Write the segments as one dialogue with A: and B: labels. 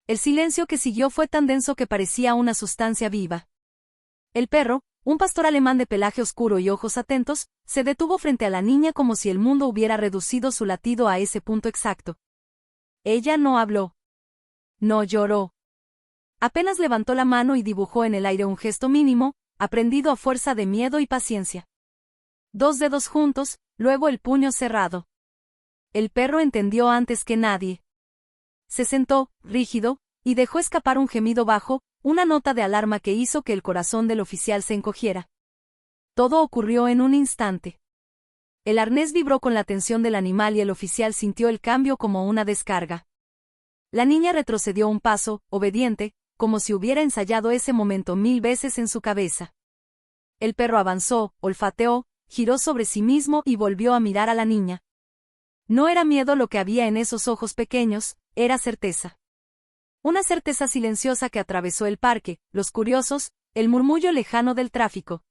A: El silencio que siguió fue tan denso que parecía una sustancia viva. El perro, un pastor alemán de pelaje oscuro y ojos atentos, se detuvo frente a la niña como si el mundo hubiera reducido su latido a ese punto exacto. Ella no habló. No lloró. Apenas levantó la mano y dibujó en el aire un gesto mínimo, aprendido a fuerza de miedo y paciencia. 2 dedos juntos, luego el puño cerrado. El perro entendió antes que nadie. Se sentó, rígido, y dejó escapar un gemido bajo, una nota de alarma que hizo que el corazón del oficial se encogiera. Todo ocurrió en un instante. El arnés vibró con la tensión del animal y el oficial sintió el cambio como una descarga. La niña retrocedió un paso, obediente, como si hubiera ensayado ese momento 1000 veces en su cabeza. El perro avanzó, olfateó, giró sobre sí mismo y volvió a mirar a la niña. No era miedo lo que había en esos ojos pequeños, era certeza. Una certeza silenciosa que atravesó el parque, los curiosos, el murmullo lejano del tráfico.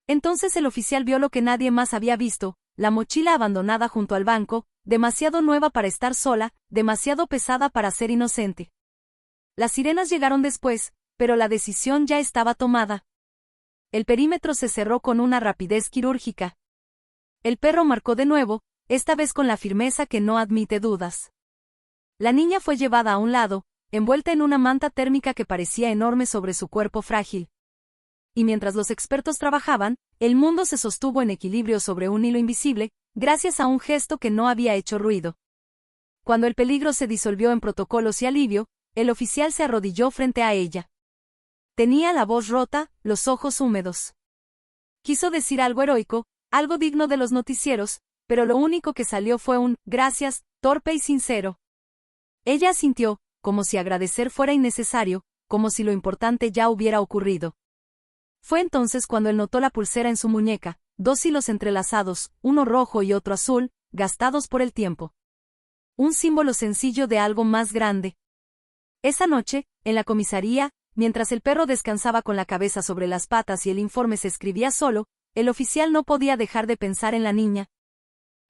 A: Entonces el oficial vio lo que nadie más había visto, la mochila abandonada junto al banco, demasiado nueva para estar sola, demasiado pesada para ser inocente. Las sirenas llegaron después, pero la decisión ya estaba tomada. El perímetro se cerró con una rapidez quirúrgica. El perro marcó de nuevo, esta vez con la firmeza que no admite dudas. La niña fue llevada a un lado, envuelta en una manta térmica que parecía enorme sobre su cuerpo frágil. Y mientras los expertos trabajaban, el mundo se sostuvo en equilibrio sobre un hilo invisible, gracias a un gesto que no había hecho ruido. Cuando el peligro se disolvió en protocolos y alivio, el oficial se arrodilló frente a ella. Tenía la voz rota, los ojos húmedos. Quiso decir algo heroico, algo digno de los noticieros, pero lo único que salió fue un «gracias», torpe y sincero. Ella asintió, como si agradecer fuera innecesario, como si lo importante ya hubiera ocurrido. Fue entonces cuando él notó la pulsera en su muñeca, 2 hilos entrelazados, uno rojo y otro azul, gastados por el tiempo. Un símbolo sencillo de algo más grande. Esa noche, en la comisaría, mientras el perro descansaba con la cabeza sobre las patas y el informe se escribía solo, el oficial no podía dejar de pensar en la niña.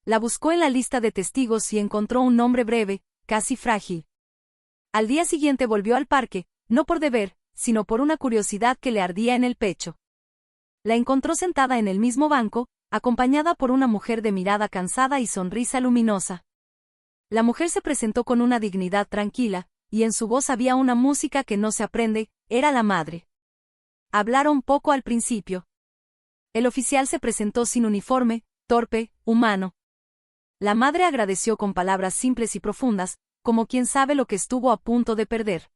A: La buscó en la lista de testigos y encontró un nombre breve, casi frágil. Al día siguiente volvió al parque, no por deber, sino por una curiosidad que le ardía en el pecho. La encontró sentada en el mismo banco, acompañada por una mujer de mirada cansada y sonrisa luminosa. La mujer se presentó con una dignidad tranquila, y en su voz había una música que no se aprende, era la madre. Hablaron poco al principio. El oficial se presentó sin uniforme, torpe, humano. La madre agradeció con palabras simples y profundas, como quien sabe lo que estuvo a punto de perder.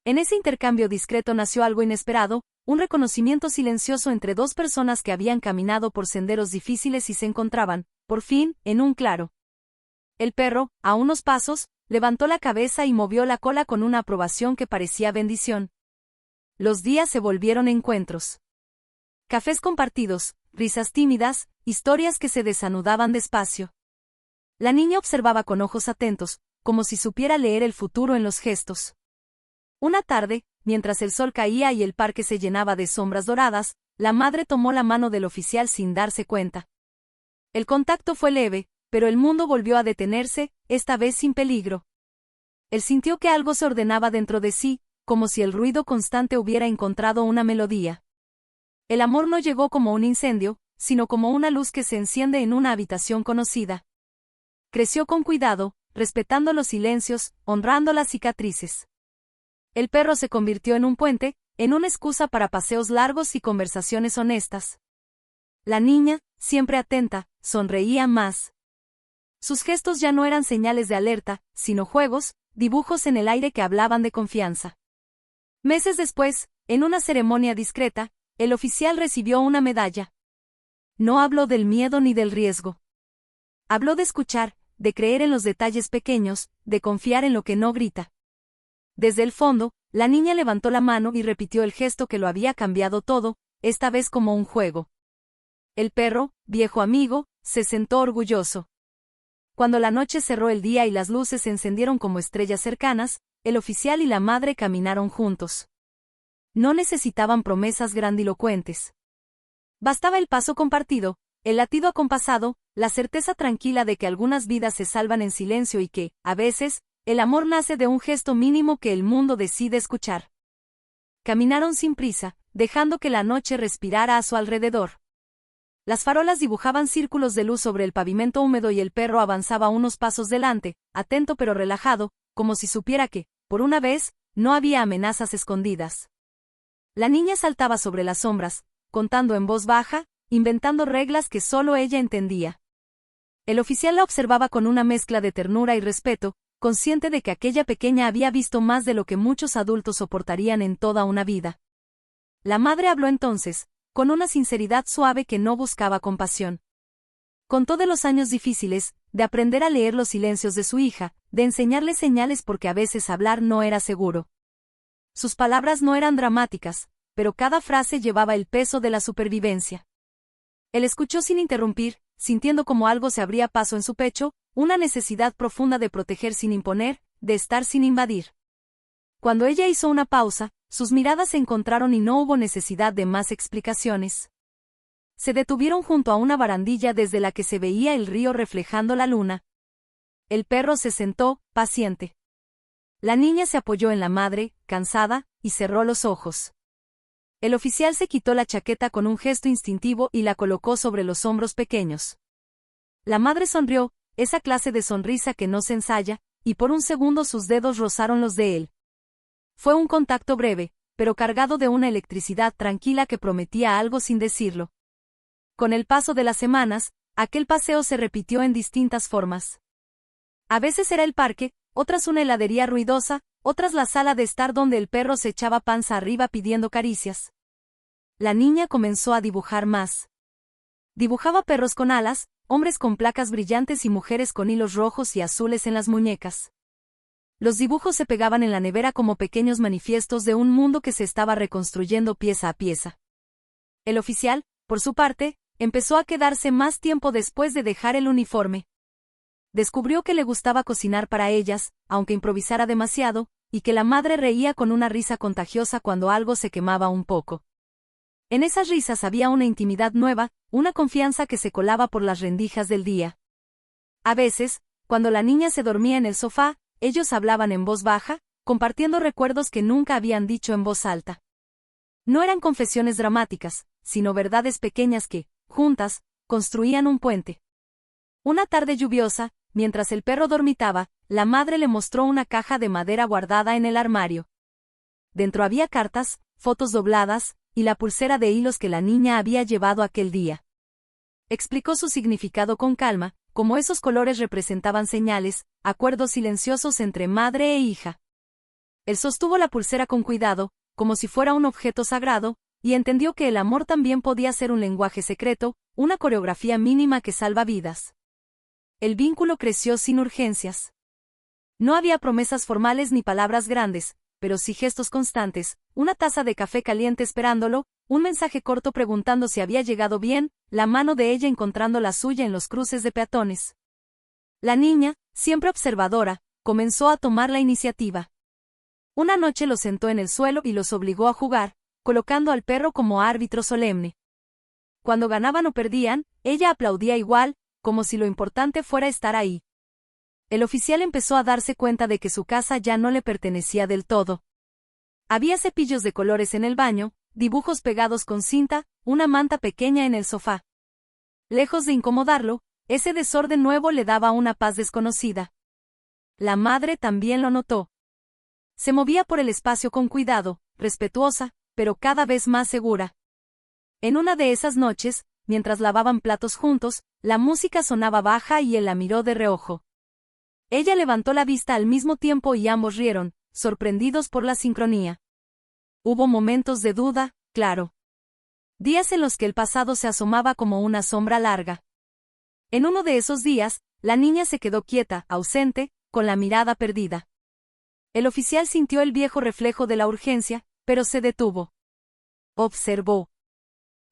A: En ese intercambio discreto nació algo inesperado, un reconocimiento silencioso entre 2 personas que habían caminado por senderos difíciles y se encontraban, por fin, en un claro. El perro, a unos pasos, levantó la cabeza y movió la cola con una aprobación que parecía bendición. Los días se volvieron encuentros. Cafés compartidos, risas tímidas, historias que se desanudaban despacio. La niña observaba con ojos atentos, como si supiera leer el futuro en los gestos. Una tarde, mientras el sol caía y el parque se llenaba de sombras doradas, la madre tomó la mano del oficial sin darse cuenta. El contacto fue leve, pero el mundo volvió a detenerse, esta vez sin peligro. Él sintió que algo se ordenaba dentro de sí, como si el ruido constante hubiera encontrado una melodía. El amor no llegó como un incendio, sino como una luz que se enciende en una habitación conocida. Creció con cuidado, respetando los silencios, honrando las cicatrices. El perro se convirtió en un puente, en una excusa para paseos largos y conversaciones honestas. La niña, siempre atenta, sonreía más. Sus gestos ya no eran señales de alerta, sino juegos, dibujos en el aire que hablaban de confianza. Meses después, en una ceremonia discreta, el oficial recibió una medalla. No habló del miedo ni del riesgo. Habló de escuchar, de creer en los detalles pequeños, de confiar en lo que no grita. Desde el fondo, la niña levantó la mano y repitió el gesto que lo había cambiado todo, esta vez como un juego. El perro, viejo amigo, se sentó orgulloso. Cuando la noche cerró el día y las luces se encendieron como estrellas cercanas, el oficial y la madre caminaron juntos. No necesitaban promesas grandilocuentes. Bastaba el paso compartido, el latido acompasado, la certeza tranquila de que algunas vidas se salvan en silencio y que, a veces, El amor nace de un gesto mínimo que el mundo decide escuchar. Caminaron sin prisa, dejando que la noche respirara a su alrededor. Las farolas dibujaban círculos de luz sobre el pavimento húmedo y el perro avanzaba unos pasos delante, atento pero relajado, como si supiera que, por una vez, no había amenazas escondidas. La niña saltaba sobre las sombras, contando en voz baja, inventando reglas que solo ella entendía. El oficial la observaba con una mezcla de ternura y respeto, consciente de que aquella pequeña había visto más de lo que muchos adultos soportarían en toda una vida. La madre habló entonces, con una sinceridad suave que no buscaba compasión. Contó de los años difíciles, de aprender a leer los silencios de su hija, de enseñarle señales porque a veces hablar no era seguro. Sus palabras no eran dramáticas, pero cada frase llevaba el peso de la supervivencia. Él escuchó sin interrumpir, sintiendo como algo se abría paso en su pecho, una necesidad profunda de proteger sin imponer, de estar sin invadir. Cuando ella hizo una pausa, sus miradas se encontraron y no hubo necesidad de más explicaciones. Se detuvieron junto a una barandilla desde la que se veía el río reflejando la luna. El perro se sentó, paciente. La niña se apoyó en la madre, cansada, y cerró los ojos. El oficial se quitó la chaqueta con un gesto instintivo y la colocó sobre los hombros pequeños. La madre sonrió, esa clase de sonrisa que no se ensaya, y por un segundo sus dedos rozaron los de él. Fue un contacto breve, pero cargado de una electricidad tranquila que prometía algo sin decirlo. Con el paso de las semanas, aquel paseo se repitió en distintas formas. A veces era el parque, otras una heladería ruidosa, otras la sala de estar donde el perro se echaba panza arriba pidiendo caricias. La niña comenzó a dibujar más. Dibujaba perros con alas, hombres con placas brillantes y mujeres con hilos rojos y azules en las muñecas. Los dibujos se pegaban en la nevera como pequeños manifiestos de un mundo que se estaba reconstruyendo pieza a pieza. El oficial, por su parte, empezó a quedarse más tiempo después de dejar el uniforme. Descubrió que le gustaba cocinar para ellas, aunque improvisara demasiado, y que la madre reía con una risa contagiosa cuando algo se quemaba un poco. En esas risas había una intimidad nueva, una confianza que se colaba por las rendijas del día. A veces, cuando la niña se dormía en el sofá, ellos hablaban en voz baja, compartiendo recuerdos que nunca habían dicho en voz alta. No eran confesiones dramáticas, sino verdades pequeñas que, juntas, construían un puente. Una tarde lluviosa, mientras el perro dormitaba, la madre le mostró una caja de madera guardada en el armario. Dentro había cartas, fotos dobladas, y la pulsera de hilos que la niña había llevado aquel día. Explicó su significado con calma, como esos colores representaban señales, acuerdos silenciosos entre madre e hija. Él sostuvo la pulsera con cuidado, como si fuera un objeto sagrado, y entendió que el amor también podía ser un lenguaje secreto, una coreografía mínima que salva vidas. El vínculo creció sin urgencias. No había promesas formales ni palabras grandes, pero sí gestos constantes, una taza de café caliente esperándolo, un mensaje corto preguntando si había llegado bien, la mano de ella encontrando la suya en los cruces de peatones. La niña, siempre observadora, comenzó a tomar la iniciativa. Una noche los sentó en el suelo y los obligó a jugar, colocando al perro como árbitro solemne. Cuando ganaban o perdían, ella aplaudía igual, como si lo importante fuera estar ahí. El oficial empezó a darse cuenta de que su casa ya no le pertenecía del todo. Había cepillos de colores en el baño, dibujos pegados con cinta, una manta pequeña en el sofá. Lejos de incomodarlo, ese desorden nuevo le daba una paz desconocida. La madre también lo notó. Se movía por el espacio con cuidado, respetuosa, pero cada vez más segura. En una de esas noches, mientras lavaban platos juntos, la música sonaba baja y él la miró de reojo. Ella levantó la vista al mismo tiempo y ambos rieron, sorprendidos por la sincronía. Hubo momentos de duda, claro. Días en los que el pasado se asomaba como una sombra larga. En uno de esos días, la niña se quedó quieta, ausente, con la mirada perdida. El oficial sintió el viejo reflejo de la urgencia, pero se detuvo. Observó.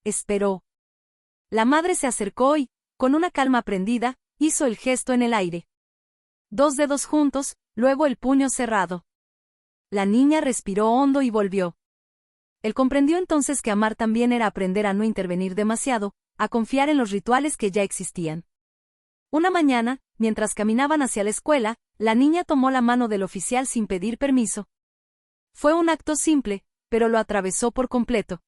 A: Esperó. La madre se acercó y, con una calma aprendida, hizo el gesto en el aire. 2 dedos juntos, luego el puño cerrado. La niña respiró hondo y volvió. Él comprendió entonces que amar también era aprender a no intervenir demasiado, a confiar en los rituales que ya existían. Una mañana, mientras caminaban hacia la escuela, La niña tomó la mano del oficial sin pedir permiso. Fue un acto simple, pero lo atravesó por completo.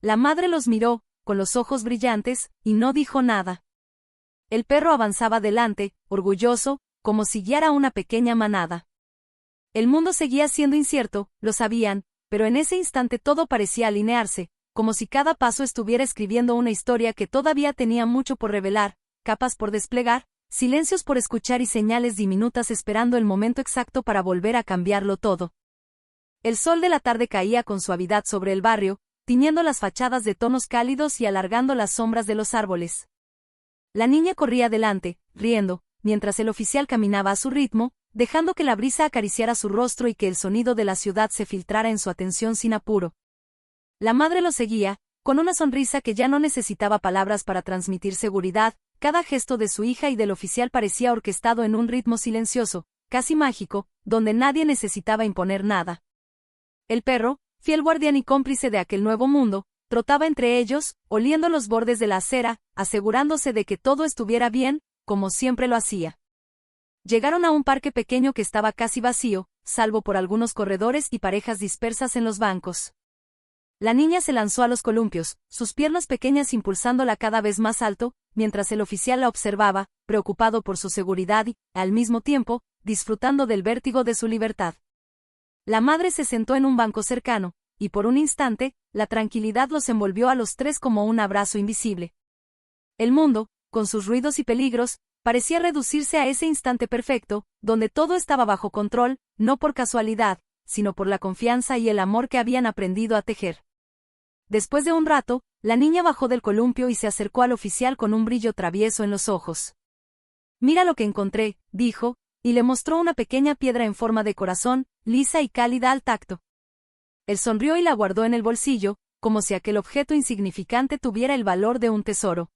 A: La madre los miró, con los ojos brillantes, y no dijo nada. El perro avanzaba delante, orgulloso, como si guiara una pequeña manada. El mundo seguía siendo incierto, lo sabían, pero en ese instante todo parecía alinearse, como si cada paso estuviera escribiendo una historia que todavía tenía mucho por revelar, capas por desplegar, silencios por escuchar y señales diminutas esperando el momento exacto para volver a cambiarlo todo. El sol de la tarde caía con suavidad sobre el barrio, tiñendo las fachadas de tonos cálidos y alargando las sombras de los árboles. La niña corría adelante, riendo, mientras el oficial caminaba a su ritmo, dejando que la brisa acariciara su rostro y que el sonido de la ciudad se filtrara en su atención sin apuro. La madre lo seguía, con una sonrisa que ya no necesitaba palabras para transmitir seguridad. Cada gesto de su hija y del oficial parecía orquestado en un ritmo silencioso, casi mágico, donde nadie necesitaba imponer nada. El perro, fiel guardián y cómplice de aquel nuevo mundo, trotaba entre ellos, oliendo los bordes de la acera, asegurándose de que todo estuviera bien, como siempre lo hacía. Llegaron a un parque pequeño que estaba casi vacío, salvo por algunos corredores y parejas dispersas en los bancos. La niña se lanzó a los columpios, sus piernas pequeñas impulsándola cada vez más alto, mientras el oficial la observaba, preocupado por su seguridad y, al mismo tiempo, disfrutando del vértigo de su libertad. La madre se sentó en un banco cercano, y por un instante, la tranquilidad los envolvió a los tres como un abrazo invisible. El mundo, con sus ruidos y peligros, parecía reducirse a ese instante perfecto, donde todo estaba bajo control, no por casualidad, sino por la confianza y el amor que habían aprendido a tejer. Después de un rato, la niña bajó del columpio y se acercó al oficial con un brillo travieso en los ojos. «Mira lo que encontré», dijo, y le mostró una pequeña piedra en forma de corazón, lisa y cálida al tacto. Él sonrió y la guardó en el bolsillo, como si aquel objeto insignificante tuviera el valor de un tesoro.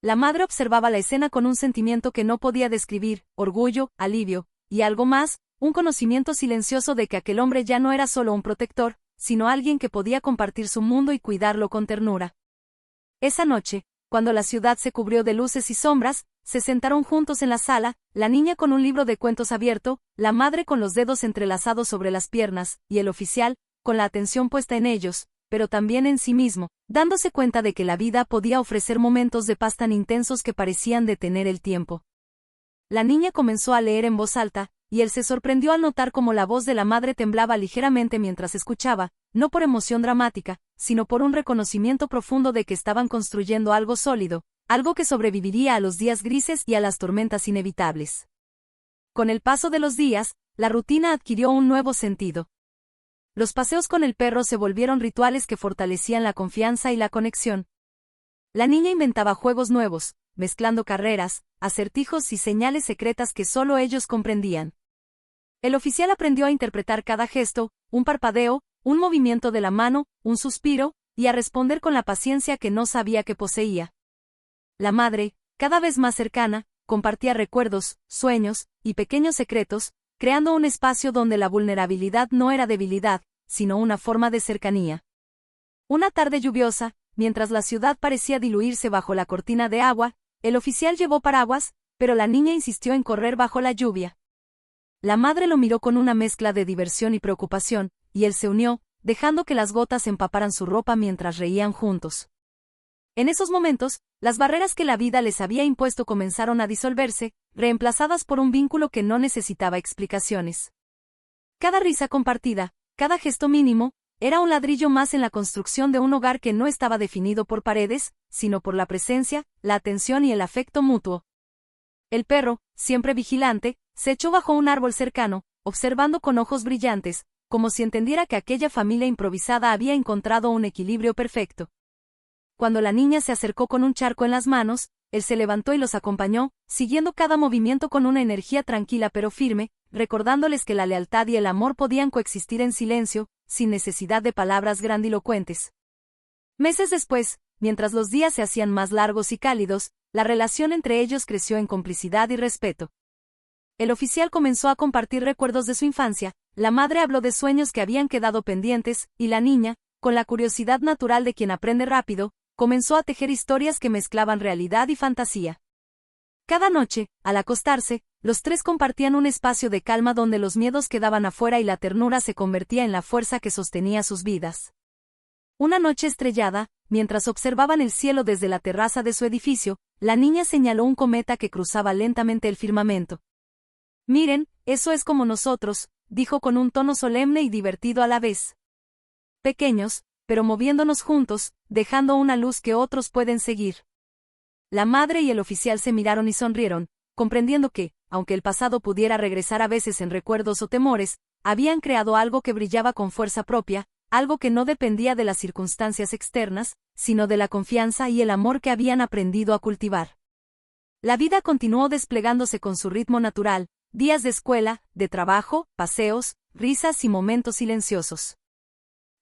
A: La madre observaba la escena con un sentimiento que no podía describir, orgullo, alivio, y algo más, un conocimiento silencioso de que aquel hombre ya no era solo un protector, sino alguien que podía compartir su mundo y cuidarlo con ternura. Esa noche, cuando la ciudad se cubrió de luces y sombras, se sentaron juntos en la sala, la niña con un libro de cuentos abierto, la madre con los dedos entrelazados sobre las piernas, y el oficial, con la atención puesta en ellos, pero también en sí mismo, dándose cuenta de que la vida podía ofrecer momentos de paz tan intensos que parecían detener el tiempo. La niña comenzó a leer en voz alta, y él se sorprendió al notar cómo la voz de la madre temblaba ligeramente mientras escuchaba, no por emoción dramática, sino por un reconocimiento profundo de que estaban construyendo algo sólido, algo que sobreviviría a los días grises y a las tormentas inevitables. Con el paso de los días, la rutina adquirió un nuevo sentido. Los paseos con el perro se volvieron rituales que fortalecían la confianza y la conexión. La niña inventaba juegos nuevos, mezclando carreras, acertijos y señales secretas que solo ellos comprendían. El oficial aprendió a interpretar cada gesto, un parpadeo, un movimiento de la mano, un suspiro, y a responder con la paciencia que no sabía que poseía. La madre, cada vez más cercana, compartía recuerdos, sueños, y pequeños secretos, creando un espacio donde la vulnerabilidad no era debilidad, sino una forma de cercanía. Una tarde lluviosa, mientras la ciudad parecía diluirse bajo la cortina de agua, el oficial llevó paraguas, pero la niña insistió en correr bajo la lluvia. La madre lo miró con una mezcla de diversión y preocupación, y él se unió, dejando que las gotas empaparan su ropa mientras reían juntos. En esos momentos, las barreras que la vida les había impuesto comenzaron a disolverse, reemplazadas por un vínculo que no necesitaba explicaciones. Cada risa compartida, cada gesto mínimo, era un ladrillo más en la construcción de un hogar que no estaba definido por paredes, sino por la presencia, la atención y el afecto mutuo. El perro, siempre vigilante, se echó bajo un árbol cercano, observando con ojos brillantes, como si entendiera que aquella familia improvisada había encontrado un equilibrio perfecto. Cuando la niña se acercó con un charco en las manos, él se levantó y los acompañó, siguiendo cada movimiento con una energía tranquila pero firme, recordándoles que la lealtad y el amor podían coexistir en silencio, sin necesidad de palabras grandilocuentes. Meses después, mientras los días se hacían más largos y cálidos, la relación entre ellos creció en complicidad y respeto. El oficial comenzó a compartir recuerdos de su infancia, la madre habló de sueños que habían quedado pendientes, y la niña, con la curiosidad natural de quien aprende rápido, comenzó a tejer historias que mezclaban realidad y fantasía. Cada noche, al acostarse, los tres compartían un espacio de calma donde los miedos quedaban afuera y la ternura se convertía en la fuerza que sostenía sus vidas. Una noche estrellada, mientras observaban el cielo desde la terraza de su edificio, la niña señaló un cometa que cruzaba lentamente el firmamento. «Miren, eso es como nosotros», dijo con un tono solemne y divertido a la vez. «Pequeños, pero moviéndonos juntos, dejando una luz que otros pueden seguir». La madre y el oficial se miraron y sonrieron, comprendiendo que, aunque el pasado pudiera regresar a veces en recuerdos o temores, habían creado algo que brillaba con fuerza propia, algo que no dependía de las circunstancias externas, sino de la confianza y el amor que habían aprendido a cultivar. La vida continuó desplegándose con su ritmo natural, días de escuela, de trabajo, paseos, risas y momentos silenciosos.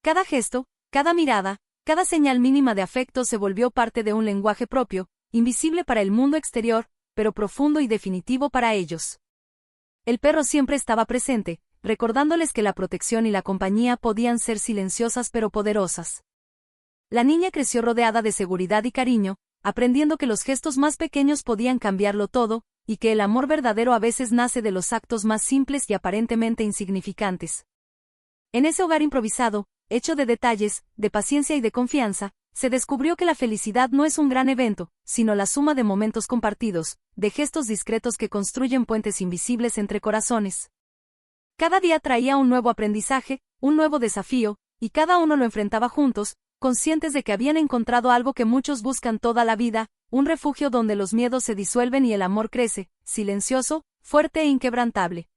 A: Cada gesto, cada mirada, cada señal mínima de afecto se volvió parte de un lenguaje propio, invisible para el mundo exterior, pero profundo y definitivo para ellos. El perro siempre estaba presente, recordándoles que la protección y la compañía podían ser silenciosas pero poderosas. La niña creció rodeada de seguridad y cariño, aprendiendo que los gestos más pequeños podían cambiarlo todo, y que el amor verdadero a veces nace de los actos más simples y aparentemente insignificantes. En ese hogar improvisado, hecho de detalles, de paciencia y de confianza, se descubrió que la felicidad no es un gran evento, sino la suma de momentos compartidos, de gestos discretos que construyen puentes invisibles entre corazones. Cada día traía un nuevo aprendizaje, un nuevo desafío, y cada uno lo enfrentaba juntos, conscientes de que habían encontrado algo que muchos buscan toda la vida, un refugio donde los miedos se disuelven y el amor crece, silencioso, fuerte e inquebrantable.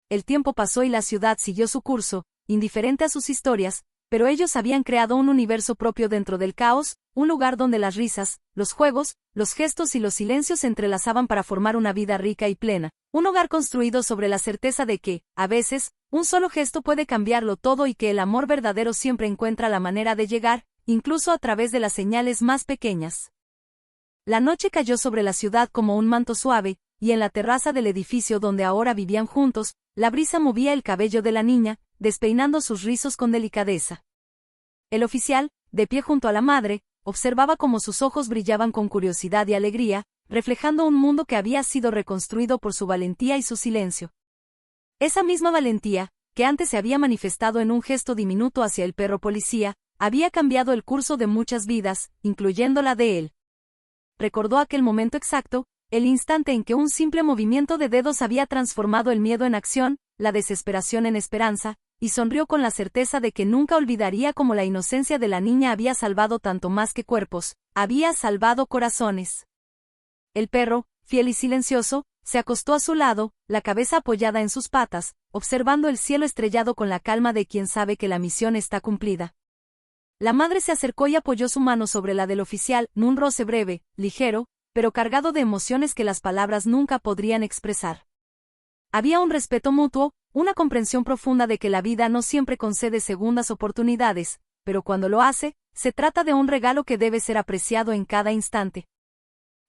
A: El tiempo pasó y la ciudad siguió su curso, indiferente a sus historias, pero ellos habían creado un universo propio dentro del caos, un lugar donde las risas, los juegos, los gestos y los silencios se entrelazaban para formar una vida rica y plena, un hogar construido sobre la certeza de que, a veces, un solo gesto puede cambiarlo todo y que el amor verdadero siempre encuentra la manera de llegar, incluso a través de las señales más pequeñas. La noche cayó sobre la ciudad como un manto suave, y en la terraza del edificio donde ahora vivían juntos, la brisa movía el cabello de la niña, despeinando sus rizos con delicadeza. El oficial, de pie junto a la madre, observaba cómo sus ojos brillaban con curiosidad y alegría, reflejando un mundo que había sido reconstruido por su valentía y su silencio. Esa misma valentía, que antes se había manifestado en un gesto diminuto hacia el perro policía, había cambiado el curso de muchas vidas, incluyendo la de él. Recordó aquel momento exacto, el instante en que un simple movimiento de dedos había transformado el miedo en acción, la desesperación en esperanza, y sonrió con la certeza de que nunca olvidaría cómo la inocencia de la niña había salvado tanto más que cuerpos, había salvado corazones. El perro, fiel y silencioso, se acostó a su lado, la cabeza apoyada en sus patas, observando el cielo estrellado con la calma de quien sabe que la misión está cumplida. La madre se acercó y apoyó su mano sobre la del oficial, en un roce breve, ligero, pero cargado de emociones que las palabras nunca podrían expresar. Había un respeto mutuo, una comprensión profunda de que la vida no siempre concede segundas oportunidades, pero cuando lo hace, se trata de un regalo que debe ser apreciado en cada instante.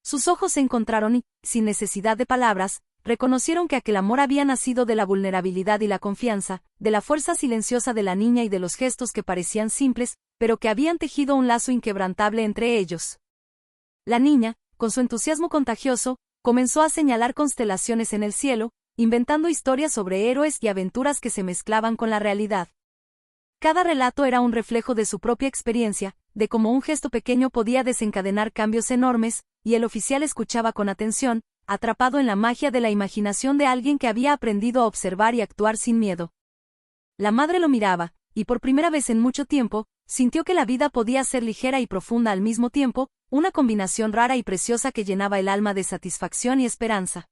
A: Sus ojos se encontraron y, sin necesidad de palabras, reconocieron que aquel amor había nacido de la vulnerabilidad y la confianza, de la fuerza silenciosa de la niña y de los gestos que parecían simples, pero que habían tejido un lazo inquebrantable entre ellos. La niña, con su entusiasmo contagioso, comenzó a señalar constelaciones en el cielo, inventando historias sobre héroes y aventuras que se mezclaban con la realidad. Cada relato era un reflejo de su propia experiencia, de cómo un gesto pequeño podía desencadenar cambios enormes, y el oficial escuchaba con atención, atrapado en la magia de la imaginación de alguien que había aprendido a observar y actuar sin miedo. La madre lo miraba, y por primera vez en mucho tiempo, sintió que la vida podía ser ligera y profunda al mismo tiempo, una combinación rara y preciosa que llenaba el alma de satisfacción y esperanza.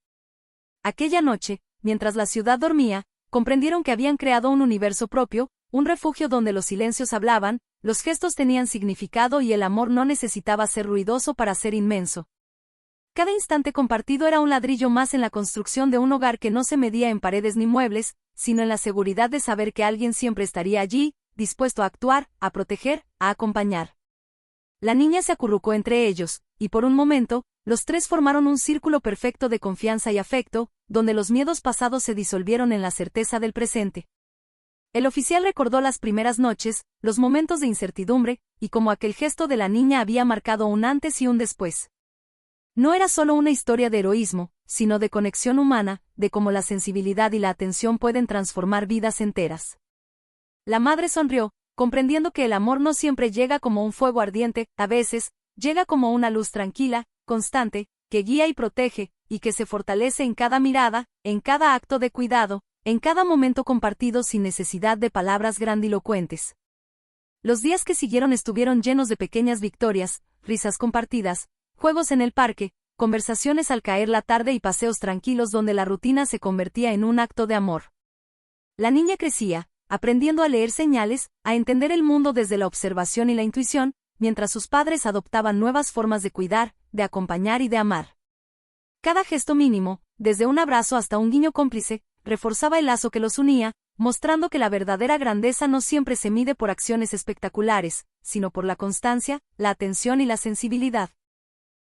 A: Aquella noche, mientras la ciudad dormía, comprendieron que habían creado un universo propio, un refugio donde los silencios hablaban, los gestos tenían significado y el amor no necesitaba ser ruidoso para ser inmenso. Cada instante compartido era un ladrillo más en la construcción de un hogar que no se medía en paredes ni muebles, sino en la seguridad de saber que alguien siempre estaría allí, dispuesto a actuar, a proteger, a acompañar. La niña se acurrucó entre ellos, y por un momento, los tres formaron un círculo perfecto de confianza y afecto, donde los miedos pasados se disolvieron en la certeza del presente. El oficial recordó las primeras noches, los momentos de incertidumbre, y cómo aquel gesto de la niña había marcado un antes y un después. No era solo una historia de heroísmo, sino de conexión humana, de cómo la sensibilidad y la atención pueden transformar vidas enteras. La madre sonrió, comprendiendo que el amor no siempre llega como un fuego ardiente, a veces, llega como una luz tranquila, constante, que guía y protege, y que se fortalece en cada mirada, en cada acto de cuidado, en cada momento compartido sin necesidad de palabras grandilocuentes. Los días que siguieron estuvieron llenos de pequeñas victorias, risas compartidas, juegos en el parque, conversaciones al caer la tarde y paseos tranquilos donde la rutina se convertía en un acto de amor. La niña crecía, aprendiendo a leer señales, a entender el mundo desde la observación y la intuición, mientras sus padres adoptaban nuevas formas de cuidar, de acompañar y de amar. Cada gesto mínimo, desde un abrazo hasta un guiño cómplice, reforzaba el lazo que los unía, mostrando que la verdadera grandeza no siempre se mide por acciones espectaculares, sino por la constancia, la atención y la sensibilidad.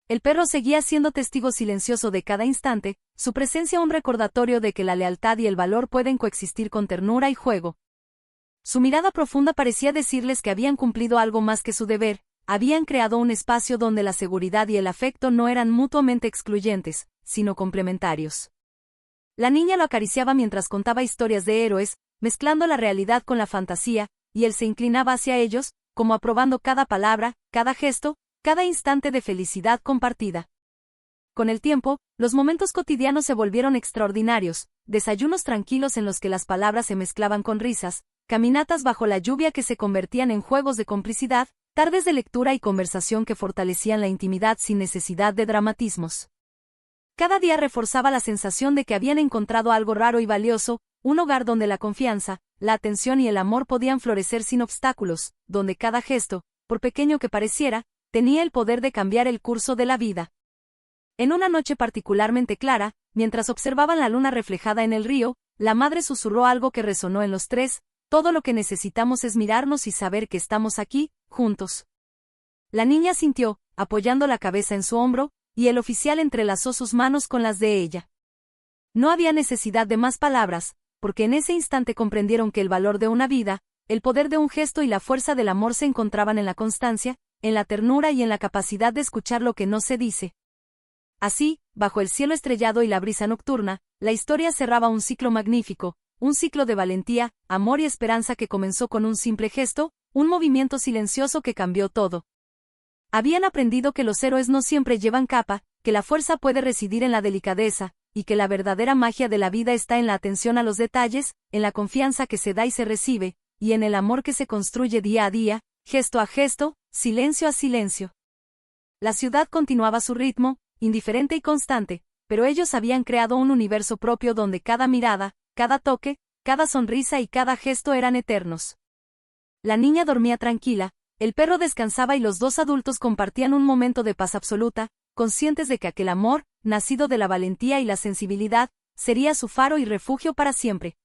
A: El perro seguía siendo testigo silencioso de cada instante, su presencia un recordatorio de que la lealtad y el valor pueden coexistir con ternura y juego. Su mirada profunda parecía decirles que habían cumplido algo más que su deber, habían creado un espacio donde la seguridad y el afecto no eran mutuamente excluyentes, sino complementarios. La niña lo acariciaba mientras contaba historias de héroes, mezclando la realidad con la fantasía, y él se inclinaba hacia ellos, como aprobando cada palabra, cada gesto, cada instante de felicidad compartida. Con el tiempo, los momentos cotidianos se volvieron extraordinarios, desayunos tranquilos en los que las palabras se mezclaban con risas, caminatas bajo la lluvia que se convertían en juegos de complicidad, tardes de lectura y conversación que fortalecían la intimidad sin necesidad de dramatismos. Cada día reforzaba la sensación de que habían encontrado algo raro y valioso, un hogar donde la confianza, la atención y el amor podían florecer sin obstáculos, donde cada gesto, por pequeño que pareciera, tenía el poder de cambiar el curso de la vida. En una noche particularmente clara, mientras observaban la luna reflejada en el río, la madre susurró algo que resonó en los tres: todo lo que necesitamos es mirarnos y saber que estamos aquí, juntos. La niña sintió, apoyando la cabeza en su hombro, y el oficial entrelazó sus manos con las de ella. No había necesidad de más palabras, porque en ese instante comprendieron que el valor de una vida, el poder de un gesto y la fuerza del amor se encontraban en la constancia, en la ternura y en la capacidad de escuchar lo que no se dice. Así, bajo el cielo estrellado y la brisa nocturna, la historia cerraba un ciclo magnífico, un ciclo de valentía, amor y esperanza que comenzó con un simple gesto, un movimiento silencioso que cambió todo. Habían aprendido que los héroes no siempre llevan capa, que la fuerza puede residir en la delicadeza, y que la verdadera magia de la vida está en la atención a los detalles, en la confianza que se da y se recibe, y en el amor que se construye día a día, gesto a gesto, silencio a silencio. La ciudad continuaba su ritmo, indiferente y constante, pero ellos habían creado un universo propio donde cada mirada, cada toque, cada sonrisa y cada gesto eran eternos. La niña dormía tranquila, el perro descansaba y los dos adultos compartían un momento de paz absoluta, conscientes de que aquel amor, nacido de la valentía y la sensibilidad, sería su faro y refugio para siempre.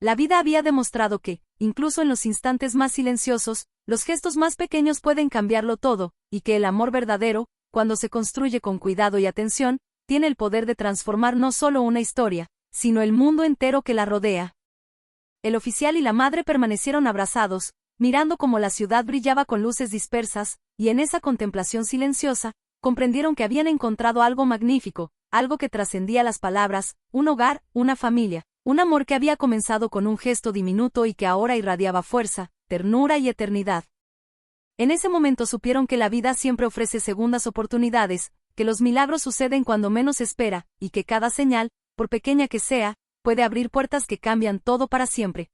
A: La vida había demostrado que, incluso en los instantes más silenciosos, los gestos más pequeños pueden cambiarlo todo, y que el amor verdadero, cuando se construye con cuidado y atención, tiene el poder de transformar no solo una historia, sino el mundo entero que la rodea. El oficial y la madre permanecieron abrazados, mirando cómo la ciudad brillaba con luces dispersas, y en esa contemplación silenciosa, comprendieron que habían encontrado algo magnífico, algo que trascendía las palabras, un hogar, una familia, un amor que había comenzado con un gesto diminuto y que ahora irradiaba fuerza, ternura y eternidad. En ese momento supieron que la vida siempre ofrece segundas oportunidades, que los milagros suceden cuando menos se espera, y que cada señal, por pequeña que sea, puede abrir puertas que cambian todo para siempre.